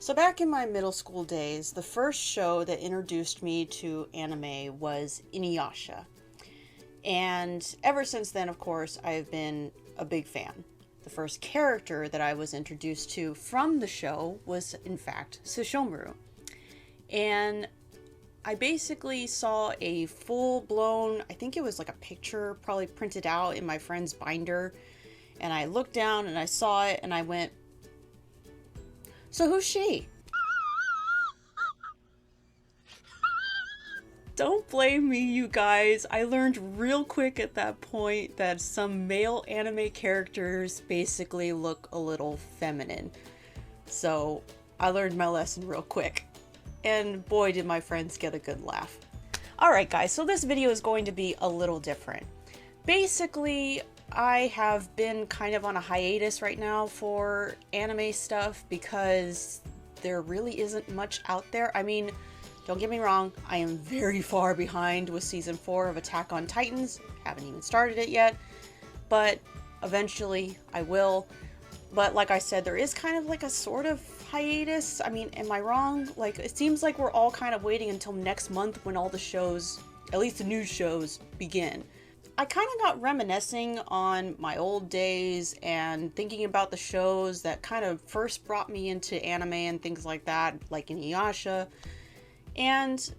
So back in my middle school days, the first show that introduced me to anime was Inuyasha. And ever since then, of course, I've been a big fan. The first character that I was introduced to from the show was, in fact, Sesshomaru. And I basically saw a full-blown, I think it was like a picture probably printed out in my friend's binder. And I looked down and I saw it and I went, so who's she? Don't blame me, you guys. I learned real quick at that point that some male anime characters basically look a little feminine. So I learned my lesson real quick. And boy, did my friends get a good laugh. Alright guys, so this video is going to be a little different. Basically, I have been kind of on a hiatus right now for anime stuff because there really isn't much out there. I mean, don't get me wrong, I am very far behind with season 4 of Attack on Titans. Haven't even started it yet, but eventually I will. But like I said, there is kind of like a sort of hiatus. I mean, am I wrong? Like, it seems like we're all kind of waiting until next month when all the shows, at least the new shows, begin. I kind of got reminiscing on my old days and thinking about the shows that kind of first brought me into anime and things like that, like Inuyasha. And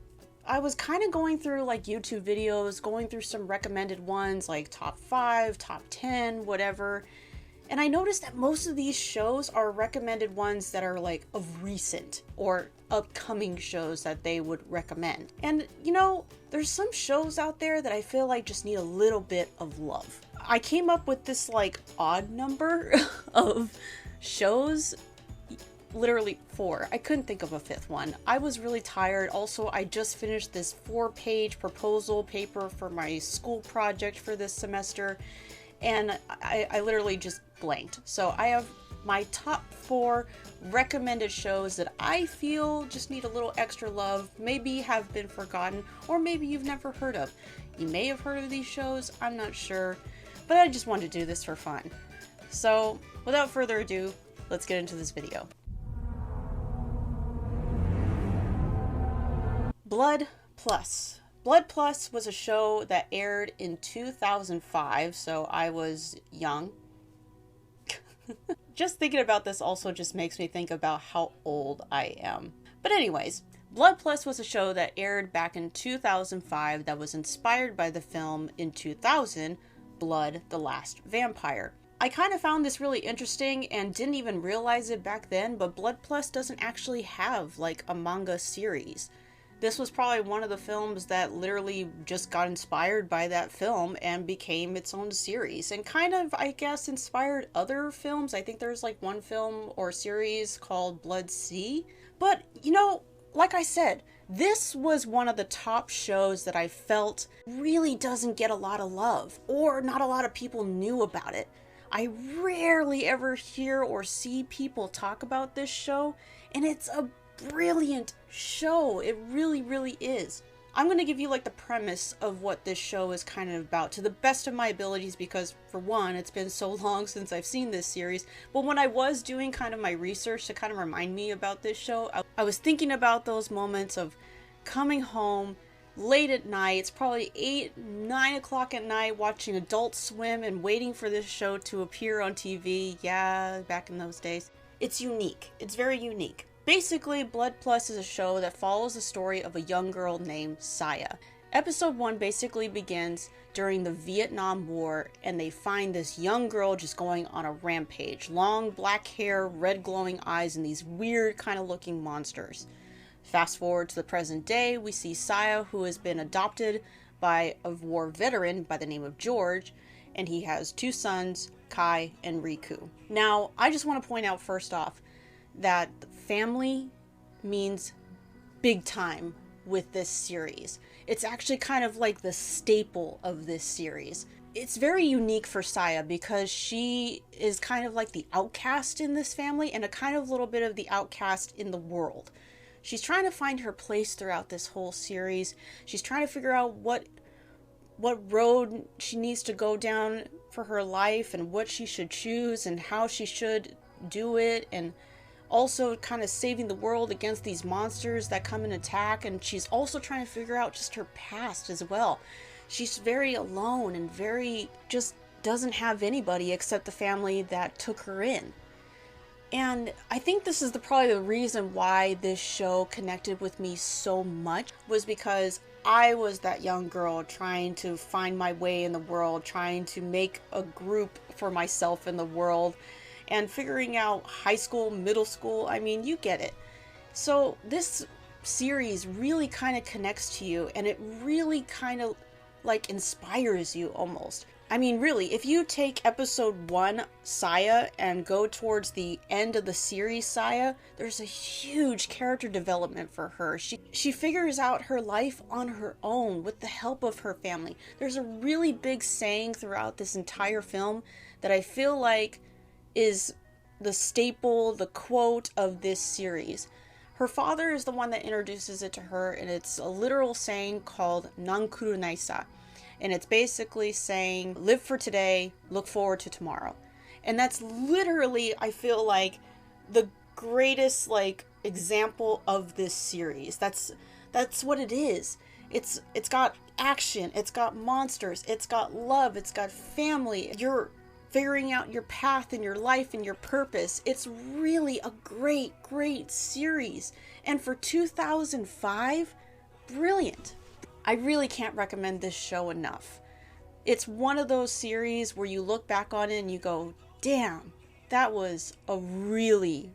I was kind of going through like YouTube videos, going through some recommended ones like top 5, top 10, whatever. And I noticed that most of these shows are recommended ones that are like of recent or upcoming shows that they would recommend. And you know, there's some shows out there that I feel like just need a little bit of love. I came up with this like odd number of shows, literally 4. I couldn't think of a 5th one. I was really tired. Also, I just finished this 4-page proposal paper for my school project for this semester. And I literally just blanked. So I have my top 4 recommended shows that I feel just need a little extra love, maybe have been forgotten, or maybe you've never heard of. You may have heard of these shows, I'm not sure, but I just wanted to do this for fun. So without further ado, let's get into this video. Blood Plus. Blood Plus was a show that aired in 2005, so I was young. Just thinking about this also just makes me think about how old I am. But anyways, Blood Plus was a show that aired back in 2005 that was inspired by the film in 2000, Blood, the Last Vampire. I kind of found this really interesting and didn't even realize it back then, but Blood Plus doesn't actually have like a manga series. This was probably one of the films that literally just got inspired by that film and became its own series and kind of, I guess, inspired other films. I think there's like one film or series called Blood Sea. But, you know, like I said, this was one of the top shows that I felt really doesn't get a lot of love, or not a lot of people knew about it. I rarely ever hear or see people talk about this show, and it's a brilliant show. It really is. I'm going to give you like the premise of what this show is kind of about to the best of my abilities because, for one, it's been so long since I've seen this series. But when I was doing kind of my research to kind of remind me about this show, I was thinking about those moments of coming home late at night. It's probably 8, 9 o'clock at night, watching Adult Swim and waiting for this show to appear on TV. Yeah, back in those days. It's unique. It's very unique. Basically, Blood Plus is a show that follows the story of a young girl named Saya. Episode 1 basically begins during the Vietnam War, and they find this young girl just going on a rampage. Long black hair, red glowing eyes, and these weird kind of looking monsters. Fast forward to the present day, we see Saya, who has been adopted by a war veteran by the name of George, and he has 2 sons, Kai and Riku. Now, I just want to point out first off that family means big time with this series. It's actually kind of like the staple of this series. It's very unique for Saya because she is kind of like the outcast in this family and a kind of little bit of the outcast in the world. She's trying to find her place throughout this whole series. She's trying to figure out what road she needs to go down for her life and what she should choose and how she should do it and also kind of saving the world against these monsters that come and attack, and she's also trying to figure out just her past as well. She's very alone and very just doesn't have anybody except the family that took her in. And I think this is probably the reason why this show connected with me so much, was because I was that young girl trying to find my way in the world, trying to make a group for myself in the world, and figuring out high school, middle school. I mean, you get it. So this series really kind of connects to you, and it really kind of like inspires you almost. I mean, really, if you take episode 1, Saya, and go towards the end of the series, Saya, there's a huge character development for her. She figures out her life on her own with the help of her family. There's a really big saying throughout this entire film that I feel like is the staple, the quote of this series. Her father is the one that introduces it to her, and it's a literal saying called Nankuru Naisa. And it's basically saying, live for today, look forward to tomorrow. And that's literally, I feel like, the greatest like example of this series. That's what it is. It's got action, it's got monsters, it's got love, it's got family. You're figuring out your path in your life and your purpose. It's really a great series. And for 2005, brilliant. I really can't recommend this show enough. It's one of those series where you look back on it and you go, damn, that was a really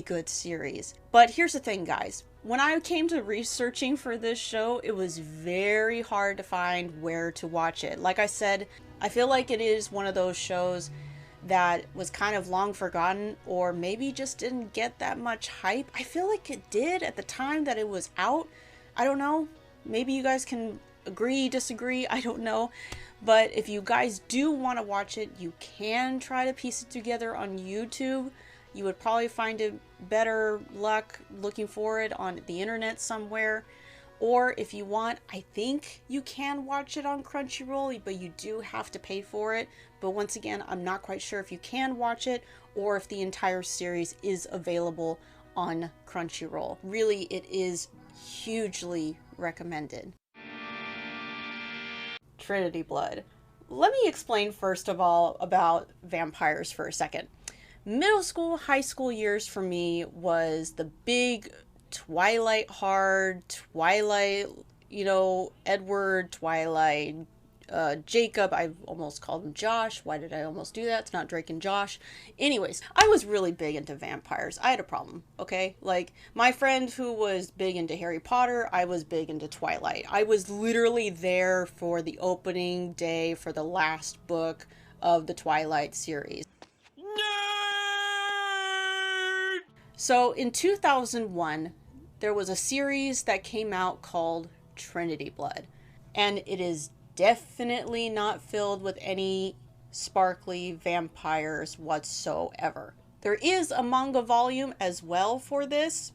good series. But here's the thing, guys. When I came to researching for this show, it was very hard to find where to watch it. Like I said, I feel like it is one of those shows that was kind of long forgotten, or maybe just didn't get that much hype. I feel like it did at the time that it was out. I don't know. Maybe you guys can agree, disagree, I don't know. But if you guys do want to watch it, you can try to piece it together on YouTube. You would probably find it better luck looking for it on the internet somewhere. Or if you want, I think you can watch it on Crunchyroll, but you do have to pay for it. But once again, I'm not quite sure if you can watch it or if the entire series is available on Crunchyroll. Really, it is hugely recommended. Trinity Blood. Let me explain first of all about vampires for a second. Middle school, high school years for me was the big Twilight hard, Twilight, Edward, Twilight, Jacob. I almost called him Josh. Why did I almost do that? It's not Drake and Josh. Anyways, I was really big into vampires. I had a problem, okay? Like, my friend who was big into Harry Potter, I was big into Twilight. I was literally there for the opening day for the last book of the Twilight series. Nerd! So, in 2001, there was a series that came out called Trinity Blood. And it is definitely not filled with any sparkly vampires whatsoever. There is a manga volume as well for this,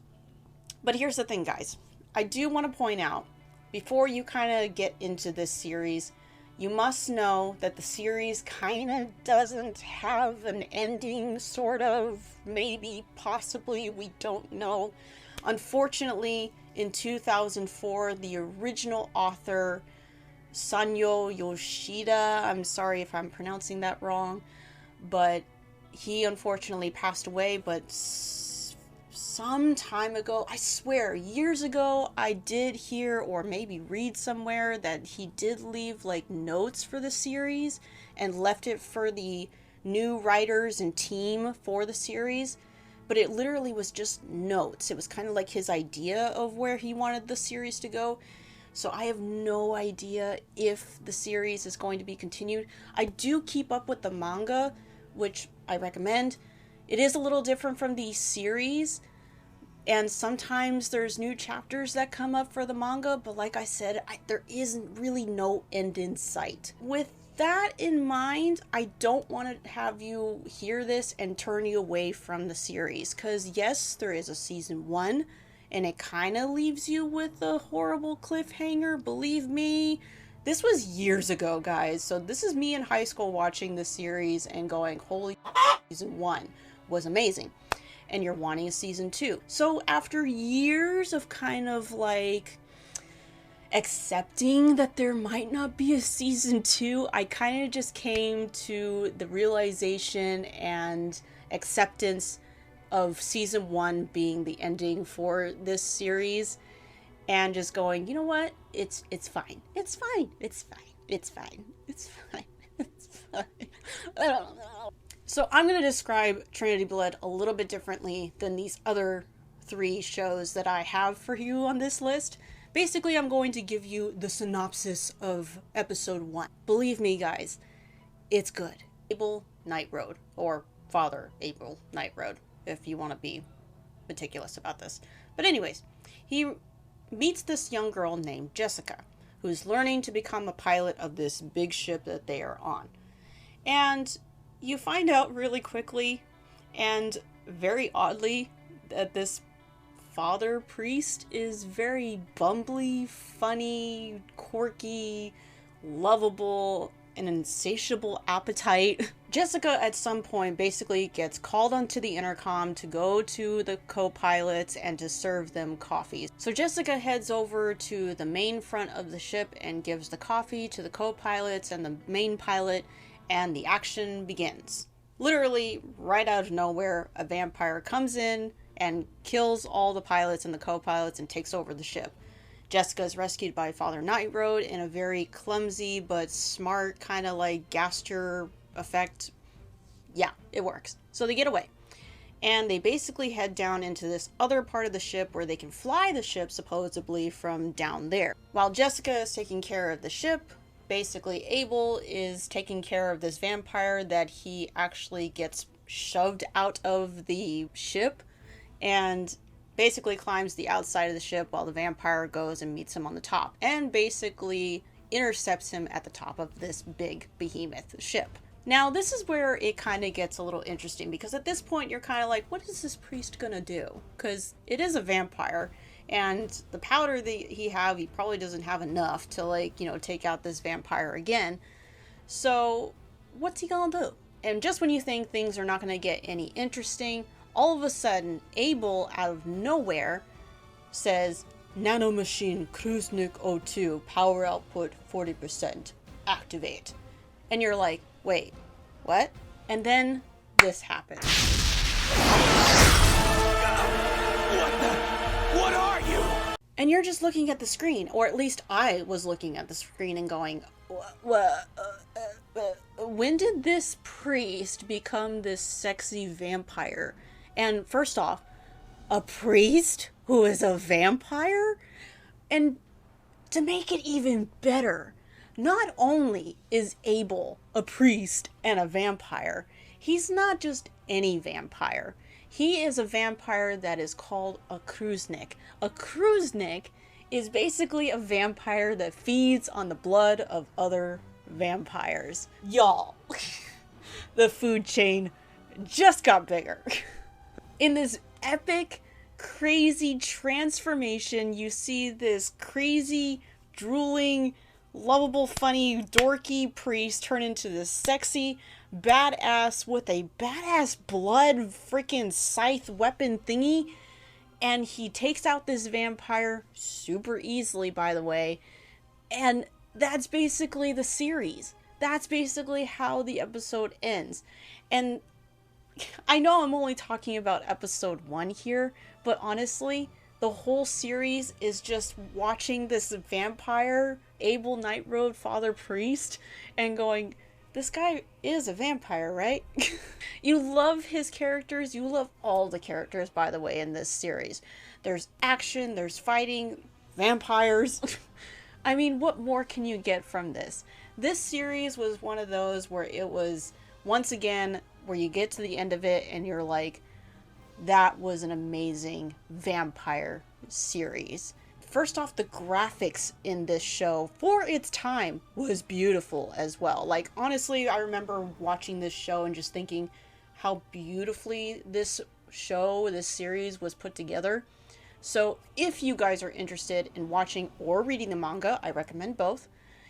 but here's the thing, guys. I do want to point out, before you kind of get into this series, you must know that the series kind of doesn't have an ending, sort of, maybe, possibly, we don't know. Unfortunately, in 2004, the original author, Sanyo Yoshida, I'm sorry if I'm pronouncing that wrong, but he unfortunately passed away. But some time ago, I swear, years ago, I did hear or maybe read somewhere that he did leave like notes for the series and left it for the new writers and team for the series. But it literally was just notes. It was kind of like his idea of where he wanted the series to go. So I have no idea if the series is going to be continued. I do keep up with the manga, which I recommend. It is a little different from the series, and sometimes there's new chapters that come up for the manga, but like I said, there isn't really no end in sight. With that in mind, I don't want to have you hear this and turn you away from the series, because yes, there is a season 1, and it kind of leaves you with a horrible cliffhanger. Believe me, this was years ago, guys. So this is me in high school watching the series and going, holy season 1 was amazing. and you're wanting a season 2. So after years of kind of like accepting that there might not be a season 2, I kind of just came to the realization and acceptance of season 1 being the ending for this series, and just going, you know what, it's fine, it's fine, it's fine, it's fine, it's fine, it's fine. I don't know. So I'm going to describe Trinity Blood a little bit differently than these other 3 shows that I have for you on this list. Basically, I'm going to give you the synopsis of episode 1. Believe me, guys, it's good. Abel Night Road, or Father Abel Night Road, if you want to be meticulous about this. But anyways, he meets this young girl named Jessica, who's learning to become a pilot of this big ship that they are on. And you find out really quickly, and very oddly, that this father priest is very bumbly, funny, quirky, lovable, an insatiable appetite. Jessica at some point basically gets called onto the intercom to go to the co-pilots and to serve them coffee. So Jessica heads over to the main front of the ship and gives the coffee to the co-pilots and the main pilot, and the action begins. Literally, right out of nowhere, a vampire comes in and kills all the pilots and the co-pilots and takes over the ship. Jessica is rescued by Father Night Road in a very clumsy but smart kind of like Gaster effect. Yeah, it works. So they get away. And they basically head down into this other part of the ship where they can fly the ship supposedly from down there. While Jessica is taking care of the ship, basically Abel is taking care of this vampire that he actually gets shoved out of the ship and basically climbs the outside of the ship while the vampire goes and meets him on the top and basically intercepts him at the top of this big behemoth ship. Now, this is where it kind of gets a little interesting, because at this point you're kind of like, what is this priest gonna do? Because it is a vampire, and the powder that he probably doesn't have enough to, like, you know, take out this vampire again. So what's he gonna do? And just when you think things are not gonna get any interesting, all of a sudden, Abel, out of nowhere, says, Nanomachine Kruznik O2, power output 40%, activate. And you're like, wait, what? And then this happens. What are you? And you're just looking at the screen, or at least I was looking at the screen and going, when did this priest become this sexy vampire? And first off, a priest who is a vampire? And to make it even better, not only is Abel a priest and a vampire, he's not just any vampire. He is a vampire that is called a Kruznik. A Kruznik is basically a vampire that feeds on the blood of other vampires. Y'all, the food chain just got bigger. In this epic, crazy transformation, you see this crazy, drooling, lovable, funny, dorky priest turn into this sexy badass with a badass blood freaking scythe weapon thingy. And he takes out this vampire super easily, by the way. And that's basically the series. That's basically how the episode ends. And I know I'm only talking about episode 1 here, but honestly, the whole series is just watching this vampire, Abel Night Road Father Priest, and going, this guy is a vampire, right? You love his characters. You love all the characters, by the way, in this series. There's action, there's fighting, vampires. I mean, what more can you get from this? This series was one of those where it was, once again, where you get to the end of it and you're like, that was an amazing vampire series. First off, the graphics in this show for its time was beautiful as well. Like, honestly, I remember watching this show and just thinking how beautifully this series was put together. So if you guys are interested in watching or reading the manga, I recommend both.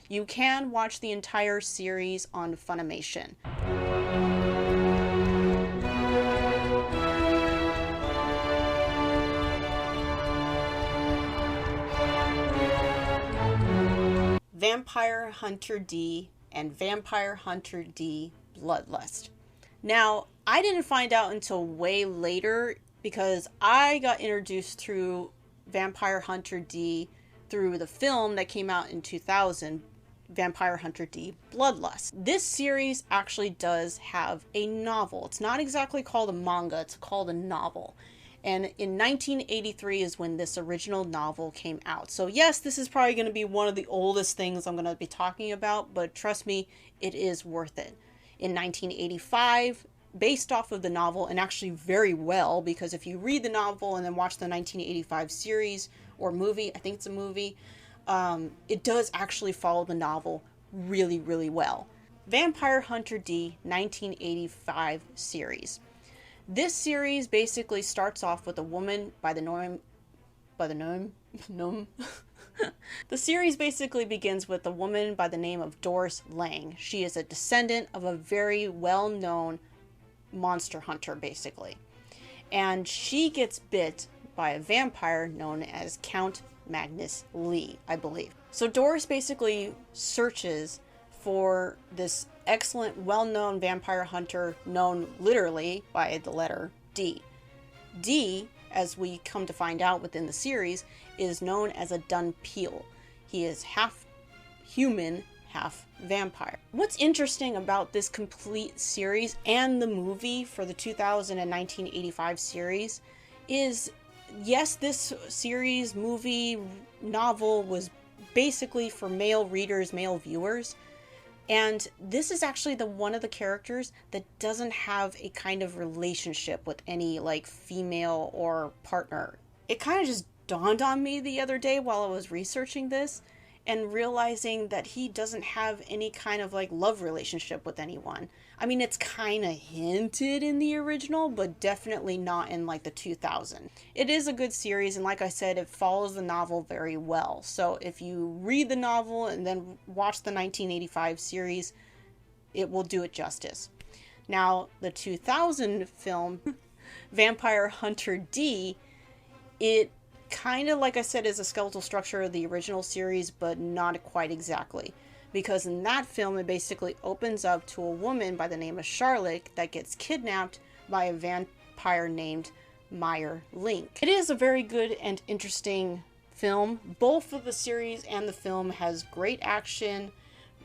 You can watch the entire series on Funimation. Vampire Hunter D, and Vampire Hunter D Bloodlust. Now, I didn't find out until way later because I got introduced through Vampire Hunter D through the film that came out in 2000, Vampire Hunter D Bloodlust. This series actually does have a novel. It's not exactly called a manga, it's called a novel. And in 1983 is when this original novel came out. So yes, this is probably going to be one of the oldest things I'm going to be talking about, but trust me, it is worth it. In 1985, based off of the novel, and actually very well, because if you read the novel and then watch the 1985 series or movie, I think it's a movie, it does actually follow the novel really, really well. Vampire Hunter D 1985 series. This series basically starts off with a woman by the name. The series basically begins with a woman by the name of Doris Lang. She is a descendant of a very well-known monster hunter, basically. And she gets bit by a vampire known as Count Magnus Lee, I believe. So Doris basically searches for this excellent, well-known vampire hunter known literally by the letter D. D, as we come to find out within the series, is known as a Dunpeel. He is half human, half vampire. What's interesting about this complete series and the movie for the 2000 and 1985 series is, yes, this series, movie, novel was basically for male readers, male viewers. And this is actually the one of the characters that doesn't have a kind of relationship with any like female or partner. It kind of just dawned on me the other day while I was researching this and realizing that he doesn't have any kind of like love relationship with anyone. I mean, it's kind of hinted in the original, but definitely not in like the 2000. It is a good series, and like I said, it follows the novel very well. So if you read the novel and then watch the 1985 series, it will do it justice. Now, the 2000 film, Vampire Hunter D, it kind of, like I said, is a skeletal structure of the original series, but not quite exactly. Because in that film, it basically opens up to a woman by the name of Charlotte that gets kidnapped by a vampire named Meyer Link. It is a very good and interesting film. Both of the series and the film has great action,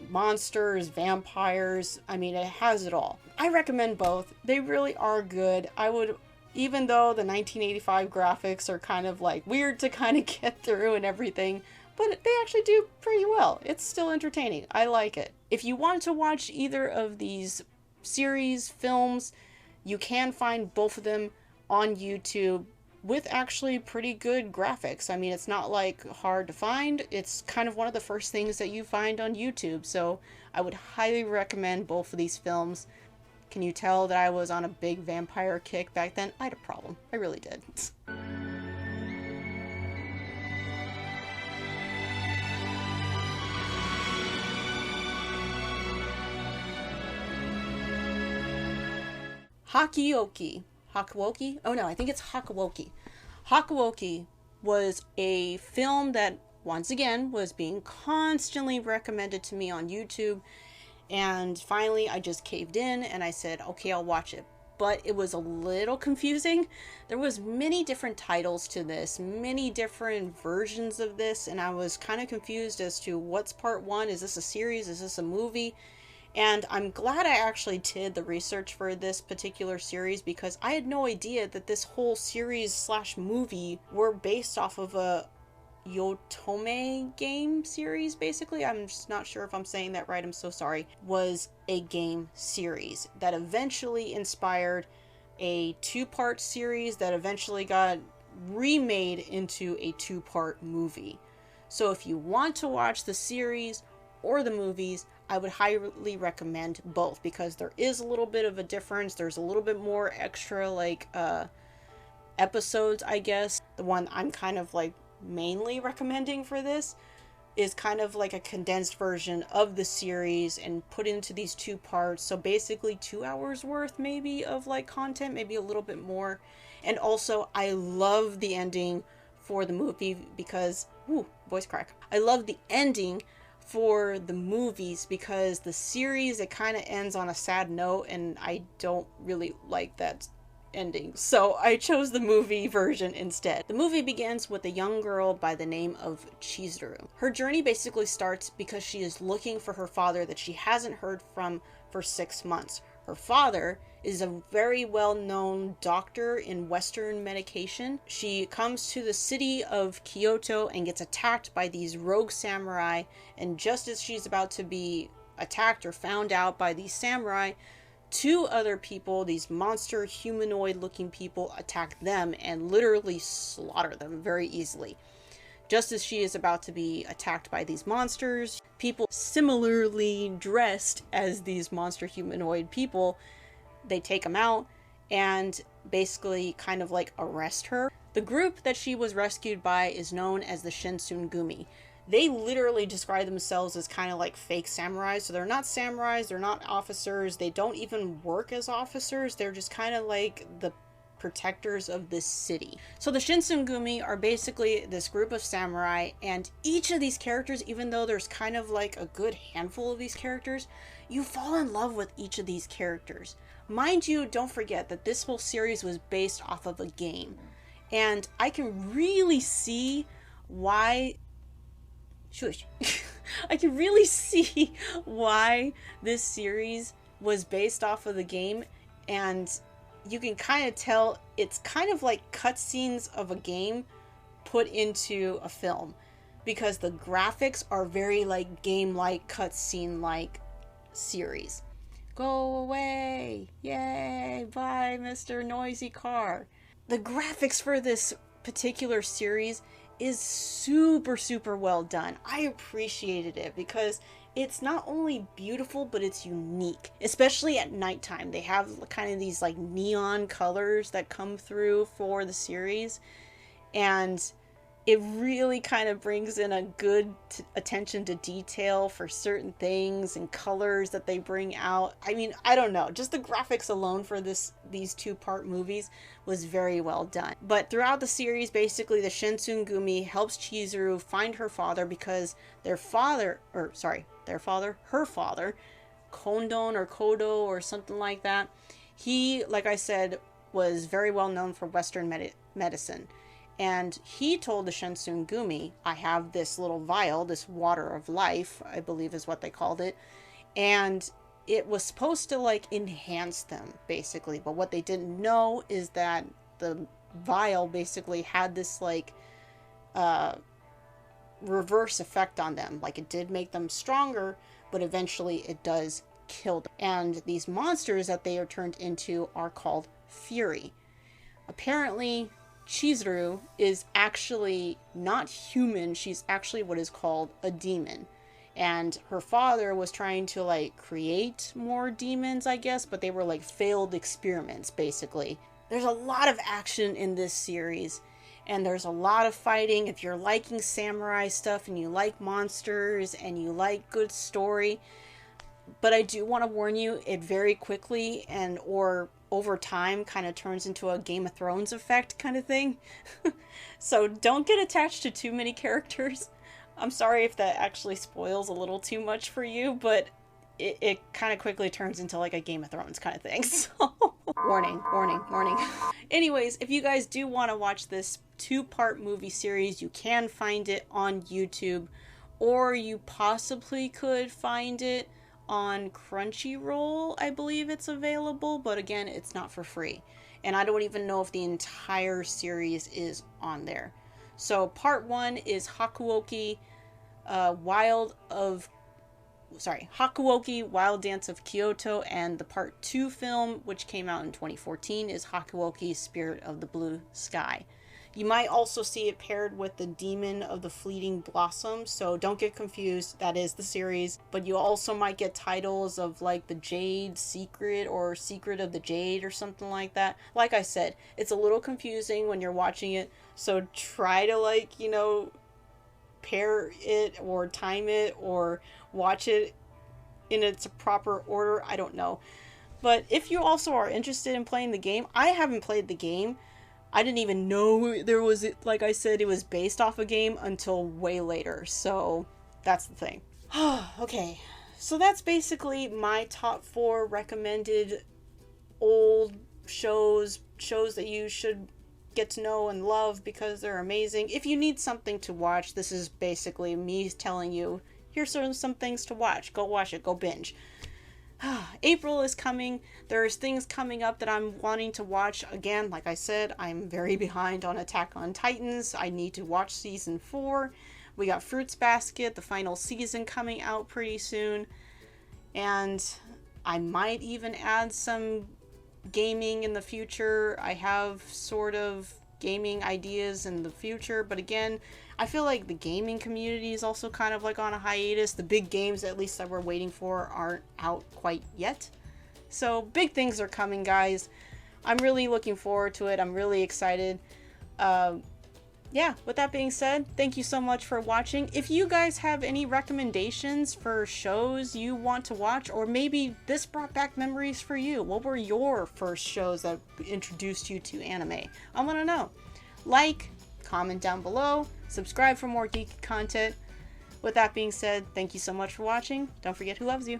monsters, vampires. I mean, it has it all. I recommend both. They really are good. I would, even though the 1985 graphics are kind of like weird to kind of get through and everything, but they actually do pretty well. It's still entertaining. I like it. If you want to watch either of these series, films, you can find both of them on YouTube with actually pretty good graphics. I mean, it's not like hard to find. It's kind of one of the first things that you find on YouTube. So I would highly recommend both of these films. Can you tell that I was on a big vampire kick back then? I had a problem. I really did. Hakawoki? Oh no, I think it's Hakawoki. Hakawoki was a film that, once again, was being constantly recommended to me on YouTube. And finally, I just caved in and I said, okay, I'll watch it. But it was a little confusing. There was many different titles to this, many different versions of this, and I was kind of confused as to what's part one. Is this a series? Is this a movie? And I'm glad I actually did the research for this particular series because I had no idea that this whole series slash movie were based off of a Yotome game series, basically. I'm just not sure if I'm saying that right. I'm so sorry. Was a game series that eventually inspired a two-part series that eventually got remade into a two-part movie. So if you want to watch the series or the movies, I would highly recommend both because there is a little bit of a difference. There's a little bit more extra like episodes, I guess. The one I'm kind of like mainly recommending for this is kind of like a condensed version of the series and put into these two parts. So basically 2 hours worth maybe of like content, maybe a little bit more. And also I love the ending for the movie because, voice crack. I love the ending for the movies, because the series, it kind of ends on a sad note, and I don't really like that ending. So I chose the movie version instead. The movie begins with a young girl by the name of Chizuru. Her journey basically starts because she is looking for her father that she hasn't heard from for 6 months. Her father is a very well-known doctor in Western medication. She comes to the city of Kyoto and gets attacked by these rogue samurai, and just as she's about to be attacked or found out by these samurai, 2 other people, these monster humanoid looking people, attack them and literally slaughter them very easily. Just as she is about to be attacked by these monsters, people similarly dressed as these monster humanoid people, they take them out and basically kind of like arrest her. The group that she was rescued by is known as the Shinsengumi. They literally describe themselves as kind of like fake samurais. So they're not samurais, they're not officers, they don't even work as officers. They're just kind of like the protectors of this city. So the Shinsengumi are basically this group of samurai, and each of these characters, even though there's kind of like a good handful of these characters, you fall in love with each of these characters. Mind you, don't forget that this whole series was based off of a game. And I can really see why... Shush. I can really see why this series was based off of the game, and you can kind of tell it's kind of like cutscenes of a game put into a film, because the graphics are very like game-like, cutscene-like series. Go away! Yay! Bye, Mr. Noisy Car! The graphics for this particular series is super well done. I appreciated it because it's not only beautiful, but it's unique, especially at nighttime. They have kind of these like neon colors that come through for the series, and it really kind of brings in a good attention to detail for certain things and colors that they bring out. I mean, I don't know, just the graphics alone for these 2-part movies was very well done. But throughout the series, basically the Shinsengumi helps Chizuru find her father, because her father, Kondon or Kodo or something like that, he, like I said, was very well known for Western medicine. And he told the Shinsengumi, I have this little vial, this water of life, I believe is what they called it. And it was supposed to like enhance them, basically. But what they didn't know is that the vial basically had this like reverse effect on them. Like it did make them stronger, but eventually it does kill them. And these monsters that they are turned into are called Fury. Apparently, Chizuru is actually not human. She's actually what is called a demon. And her father was trying to like create more demons, I guess, but they were like failed experiments, basically. There's a lot of action in this series, and there's a lot of fighting. If you're liking samurai stuff and you like monsters and you like good story, but I do want to warn you, it very quickly or over time kind of turns into a Game of Thrones effect kind of thing. So don't get attached to too many characters. I'm sorry if that actually spoils a little too much for you, but it kind of quickly turns into like a Game of Thrones kind of thing. So warning. Anyways, if you guys do want to watch this 2-part movie series, you can find it on YouTube, or you possibly could find it on Crunchyroll. I believe it's available, but again, it's not for free. And I don't even know if the entire series is on there. So part 1 is Hakawoki, Hakawoki Wild Dance of Kyoto, and the part 2 film, which came out in 2014, is Hakawoki Spirit of the Blue Sky. You might also see it paired with the Demon of the Fleeting Blossom, so don't get confused, that is the series. But you also might get titles of like the Jade Secret or Secret of the Jade or something like that. Like I said, it's a little confusing when you're watching it, so try to like, pair it or time it or watch it in its proper order. I don't know. But if you also are interested in playing the game, I haven't played the game. I didn't even know there was, like I said, it was based off a game until way later. So that's the thing. Okay, so that's basically my top 4 recommended old shows that you should get to know and love because they're amazing. If you need something to watch, this is basically me telling you, here's some things to watch. Go watch it, go binge. April is coming. There's things coming up that I'm wanting to watch. Again, like I said, I'm very behind on Attack on Titans. I need to watch season 4. We got Fruits Basket, the final season, coming out pretty soon. And I might even add some gaming in the future. I have sort of gaming ideas in the future, but again, I feel like the gaming community is also kind of like on a hiatus. The big games, at least that we're waiting for, aren't out quite yet. So big things are coming, guys. I'm really looking forward to it. I'm really excited. Yeah, with that being said, thank you so much for watching. If you guys have any recommendations for shows you want to watch, or maybe this brought back memories for you, what were your first shows that introduced you to anime? I want to know. Like, comment down below, subscribe for more geeky content. With that being said, thank you so much for watching. Don't forget who loves you.